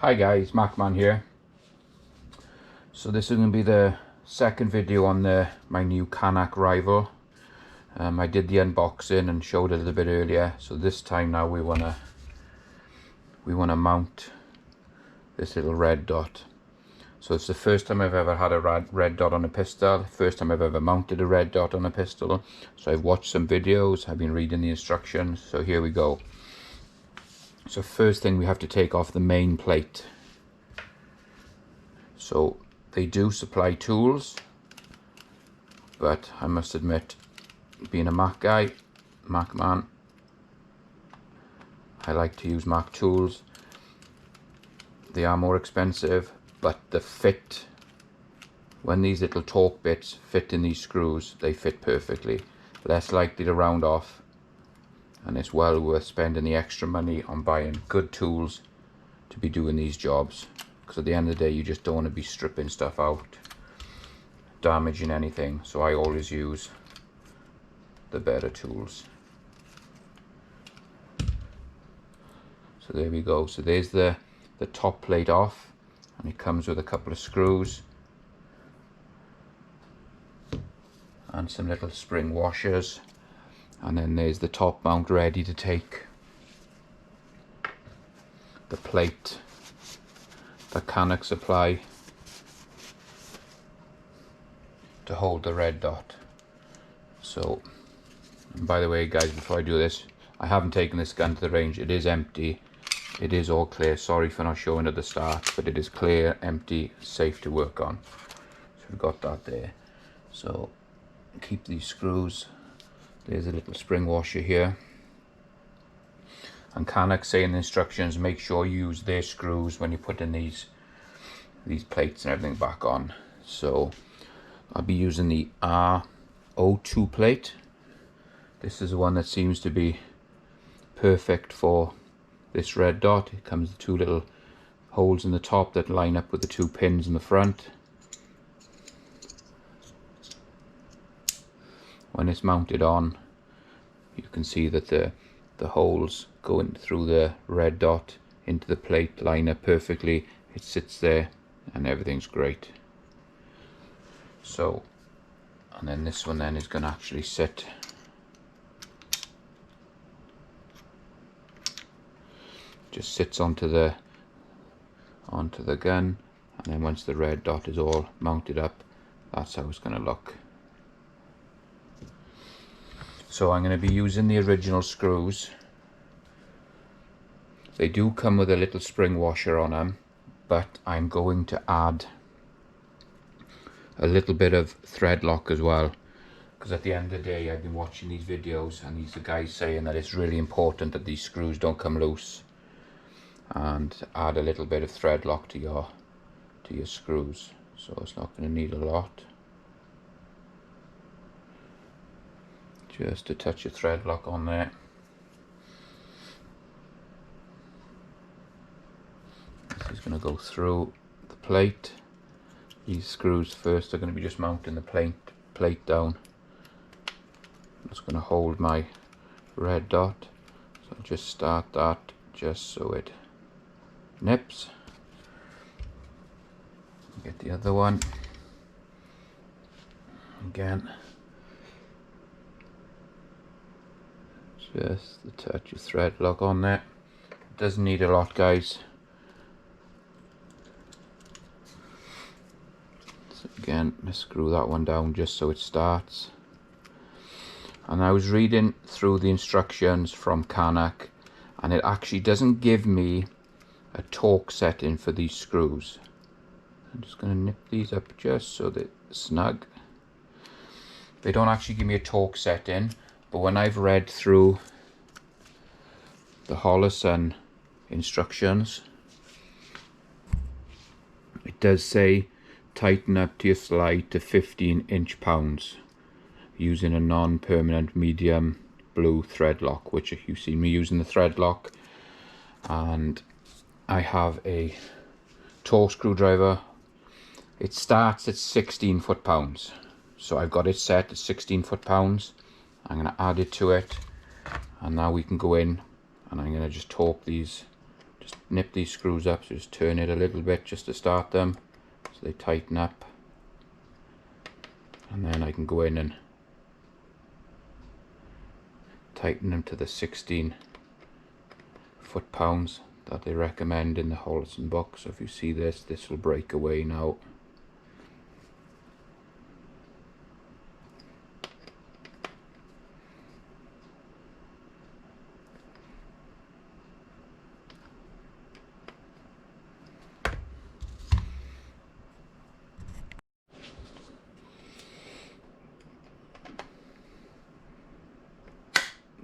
Hi guys, Macman here. So this is going to be the second video on my new canik rival. I did the unboxing and showed it a little bit earlier. So this time now we wanna mount this little red dot. So it's the first time I've ever had a red dot on a pistol. First time I've ever mounted a red dot on a pistol. So I've watched some videos, I've been reading the instructions. So here we go. So first thing, we have to take off the main plate. So they do supply tools, but I must admit, being a Mac guy, Mac man, I like to use Mac tools. They are more expensive, but the fit, when these little torque bits fit in these screws, they fit perfectly. Less likely to round off, and it's well worth spending the extra money on buying good tools to be doing these jobs, because at the end of the day you just don't want to be stripping stuff out, damaging anything. So I always use the better tools. So there we go. So there's the top plate off, and it comes with a couple of screws and some little spring washers. And then there's the top mount ready to take the plate that canik supply to hold the red dot. So, and by the way guys, before I do this, I haven't taken this gun to the range. It is empty. It is all clear. Sorry for not showing at the start, but it is clear, empty, safe to work on. So we've got that there. So keep these screws. There's a little spring washer here, and canik say in the instructions, make sure you use their screws when you put in these plates and everything back on. So I'll be using the R02 plate. This is the one that seems to be perfect for this red dot. It comes with two little holes in the top that line up with the two pins in the front. When it's mounted on, you can see that the holes going through the red dot into the plate line up perfectly. It sits there and everything's great. So, and then this one then is going to actually sit just sits onto the gun, and then once the red dot is all mounted up, that's how it's going to look. So I'm going to be using the original screws. They do come with a little spring washer on them, but I'm going to add a little bit of thread lock as well, because at the end of the day I've been watching these videos and these are guys saying that it's really important that these screws don't come loose, and add a little bit of thread lock to your screws. So it's not going to need a lot. Just a touch of thread lock on there. This is going to go through the plate. These screws first are going to be just mounting the plate down. I'm just going to hold my red dot. So I'll just start that just so it nips. Get the other one. Again. Just a touch of thread lock on there. It doesn't need a lot, guys. So again, let's screw that one down just so it starts. And I was reading through the instructions from canik, and it actually doesn't give me a torque setting for these screws. I'm just going to nip these up just so they're snug. They don't actually give me a torque setting. But when I've read through the holoson instructions, it does say tighten up to your slide to 15 inch-pounds using a non-permanent medium blue thread lock, which you see me using the thread lock, and I have a torque screwdriver. It starts at 16 foot-pounds, so I've got it set at 16 foot-pounds. I'm going to add it to it, and now we can go in, and I'm going to just torque these to just nip these screws up, so just turn it a little bit just to start them so they tighten up, and then I can go in and tighten them to the 16 foot-pounds that they recommend in the holoson book. So if you see this will break away now.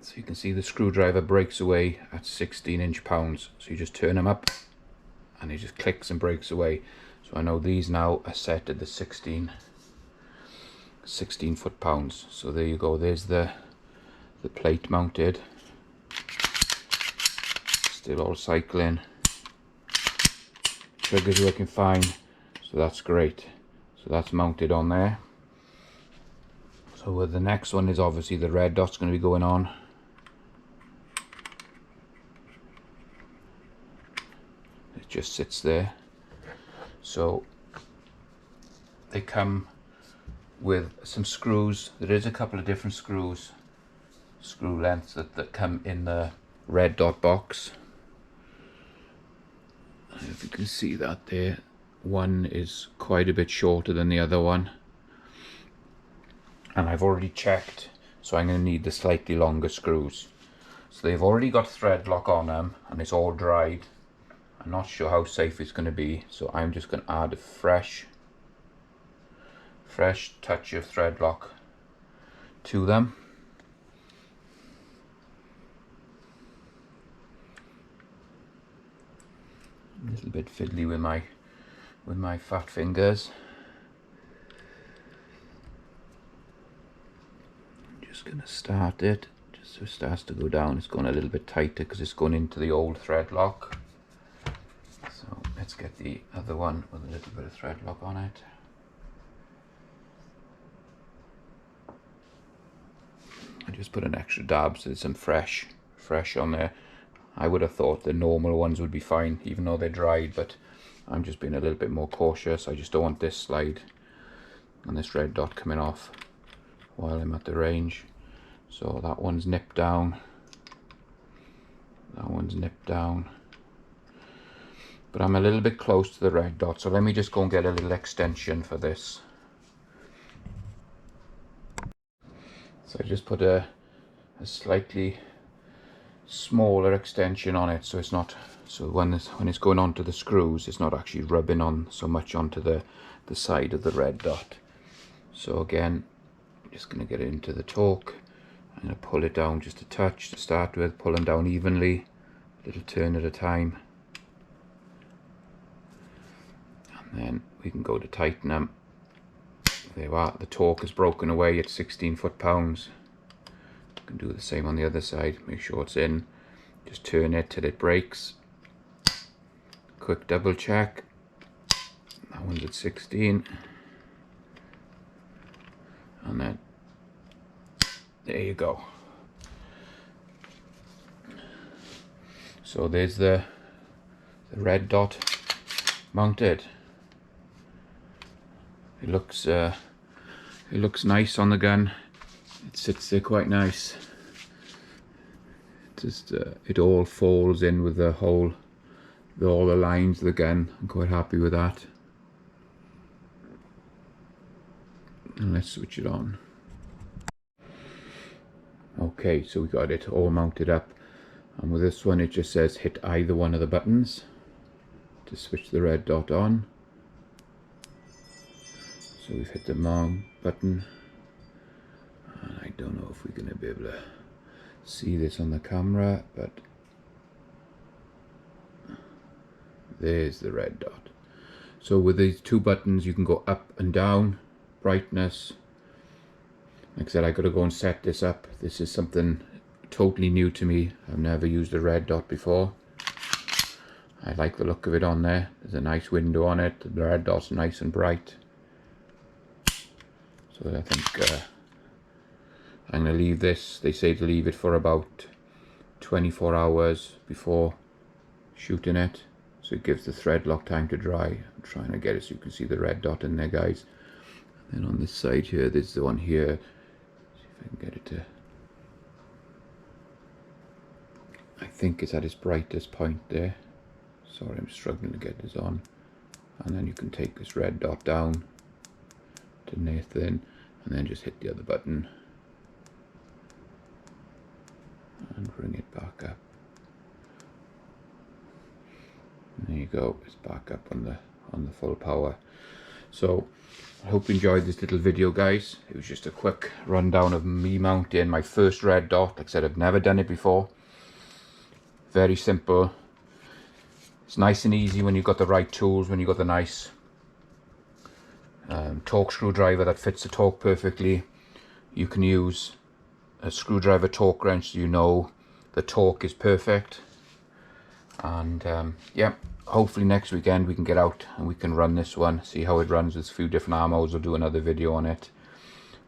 So you can see the screwdriver breaks away at 16 inch-pounds. So you just turn them up and it just clicks and breaks away. So I know these now are set at the 16 foot-pounds. So there you go, there's the plate mounted. Still all cycling. Trigger's working fine, so that's great. So that's mounted on there. So the next one is obviously the red dot's going to be going on. It just sits there. So they come with some screws. There is a couple of different screw lengths that come in the red dot box. If you can see that there, one is quite a bit shorter than the other one, and I've already checked, so I'm going to need the slightly longer screws. So they've already got thread lock on them and it's all dried. I'm not sure how safe it's going to be, so I'm just going to add a fresh touch of thread lock to them. A little bit fiddly with my fat fingers. I'm just going to start it, just so it starts to go down. It's going a little bit tighter because it's going into the old thread lock. So let's get the other one with a little bit of thread lock on it. I just put an extra dab so there's some fresh on there. I would have thought the normal ones would be fine even though they're dried, but I'm just being a little bit more cautious. I just don't want this slide and this red dot coming off while I'm at the range. So that one's nipped down, that one's nipped down, but I'm a little bit close to the red dot, so let me just go and get a little extension for this. So I just put a slightly smaller extension on it, so it's not, so when it's going onto the screws, it's not actually rubbing on so much onto the side of the red dot. So again, I'm just going to get it into the torque. I'm going to pull it down just a touch to start with, pull them down evenly, a little turn at a time, and then we can go to tighten them. There you are, the torque is broken away at 16 foot-pounds. You can do the same on the other side, make sure it's in, just turn it till it breaks. Quick double check, that one's at 16, and then there you go. So there's the red dot mounted. It looks nice on the gun. It sits there quite nice. Just it all folds in with all the lines of the gun. I'm quite happy with that. And let's switch it on. Okay, so we got it all mounted up, and with this one it just says hit either one of the buttons to switch the red dot on. So we've hit the mount button, and I don't know if we're going to be able to see this on the camera, but there's the red dot. So with these two buttons you can go up and down, brightness. Like I said, I got to go and set this up. This is something totally new to me. I've never used a red dot before. I like the look of it on there. There's a nice window on it. The red dot's nice and bright. So I think I'm going to leave this. They say to leave it for about 24 hours before shooting it, so it gives the thread lock time to dry. I'm trying to get it so you can see the red dot in there, guys. And then on this side here, there's the one here. See if I can get it to, I think it's at its brightest point there. Sorry, I'm struggling to get this on. And then you can take this red dot down to Nathan, and then just hit the other button and bring it back up. And there you go, it's back up on the full power. So I hope you enjoyed this little video, guys. It was just a quick rundown of me mounting my first red dot. Like I said, I've never done it before. Very simple. It's nice and easy when you've got the right tools, when you've got the nice torque screwdriver that fits the torque perfectly. You can use a screwdriver torque wrench so you know the torque is perfect. And yeah, hopefully next weekend we can get out and we can run this one, see how it runs with a few different ammos. We'll do another video on it.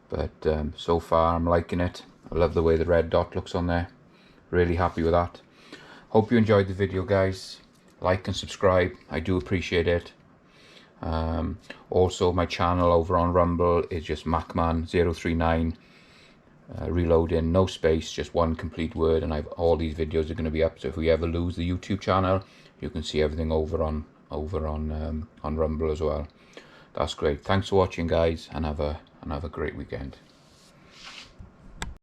But so far I'm liking it. I love the way the red dot looks on there. Really happy with that. Hope you enjoyed the video, guys. Like and subscribe, I do appreciate it. Also my channel over on Rumble is just Macman039, reloading, no space, just one complete word, and all these videos are going to be up, so if we ever lose the YouTube channel, you can see everything over on Rumble as well. That's great. Thanks for watching, guys, and have a great weekend.